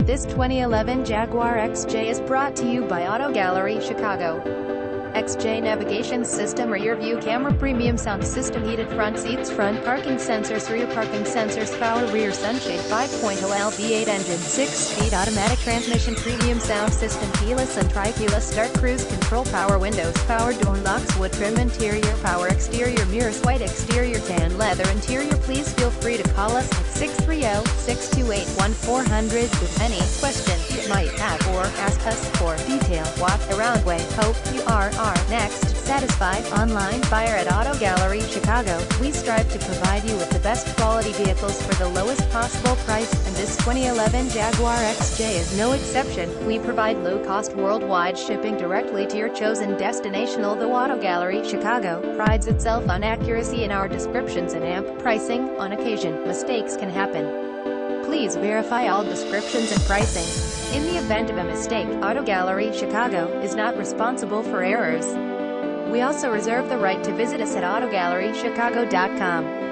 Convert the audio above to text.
This 2011 Jaguar XJ is brought to you by Auto Gallery Chicago. XJ navigation system, rear view camera, premium sound system, heated front seats, front parking sensors, rear parking sensors, power rear sunshade, 5.0 V8 engine, 6-speed automatic transmission, premium sound system, keyless and tri-keyless start, cruise control, power windows, power door locks, wood trim interior, power exterior mirrors, white exterior, tan leather interior. Please feel free to call us at 630-628-1400 with any question you might have, or ask us for detail. Walk around way. Hope you are next satisfied. Online buyer at Auto Gallery Chicago. We strive to provide you with the best quality vehicles for the lowest possible price, and this 2011 Jaguar XJ is no exception. We provide low-cost worldwide shipping directly to your chosen destination. Although Auto Gallery Chicago prides itself on accuracy in our descriptions and amp pricing, on occasion, mistakes can happen. Please verify all descriptions and pricing. In the event of a mistake, Auto Gallery Chicago is not responsible for errors. We also reserve the right to visit us at autogallerychicago.com.